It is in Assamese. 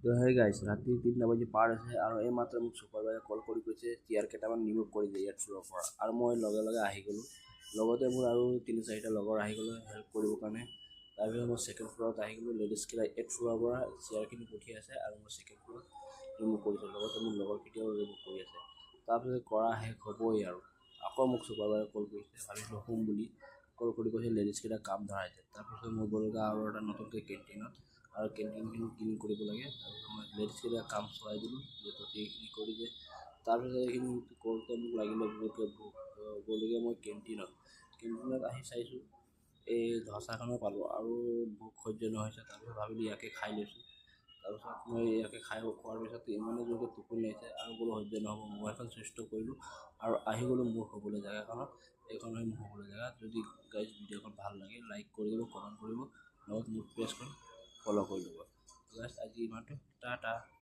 তো হে গাইছ ৰাতি 3টা বাজি পাৰ হৈছে আৰু এইমাত্ৰ মোক ছুপাৰভাইজাৰে কল কৰি কৈছে চেয়াৰ কেইটামান ৰিমুভ কৰি দিয়ে ইয়াত ফ্ল'ৰৰ পৰা আৰু মই লগে লগে আহি গ'লোঁ লগতে মোৰ আৰু 3-4টা লগৰ আহি গ'লে হেল্প কৰিবৰ কাৰণে তাৰপিছত মই ছেকেণ্ড ফ্ল'ৰত আহি গ'লোঁ লেডিজকেইটা 8th ফ্ল'ৰৰ পৰা চেয়াৰখিনি পঠিয়াই আছে আৰু মই ছেকেণ্ড ফ্ল'ৰত ৰিমুভ কৰিছোঁ লগতে মোৰ লগৰকেইটাও ৰিমুভ কৰি আছে তাৰপিছত কৰা শেষ হ'বই আৰু আকৌ মোক ছুপাৰভাইজাৰে কল কৰিছে ভাবিছিলোঁ শুম বুলি কল কৰি কৈছে লেডিজকেইটা কাম ধৰাইছে তাৰপিছত মোৰ গ'লগা আৰু এটা নতুনকৈ কেণ্টিনত আৰু কেণ্টিনখিনি ক্লিন কৰিব লাগে তাৰপিছত মই লেডিজকেইটা কাম চলাই দিলোঁ যিহেতু সেইখিনি কৰি দিয়ে তাৰপিছত এইখিনি কৰোঁতে মোক লাগিলে বহুতকৈ ভোক গ'লগৈ মই কেণ্টিনত আহি চাইছোঁ এই ধচাখনো পালোঁ আৰু ভোক সহ্য নহৈছে তাৰপিছত ভাবিলোঁ ইয়াকে খাই লৈছোঁ তাৰপিছত মই ইয়াকে খোৱাৰ পিছত ইমানেই জোৰকৈ টোপনি লাগিছে আৰু বোলো সহ্য নহ'ব মোবাইলখন চুইচ অফ কৰিলোঁ আৰু আহি গ'লোঁ মোৰ শুবলৈ জেগাখনত এইখন হয় মোৰ শুবলৈ জেগা যদি গাইজ ভিডিঅ'খন ভাল লাগে লাইক কৰি দিব কমেণ্ট কৰিব লগত মোৰ পেজখন ফ'ল' কৰি দিব গাইজ আজি ইমানটো টাটা।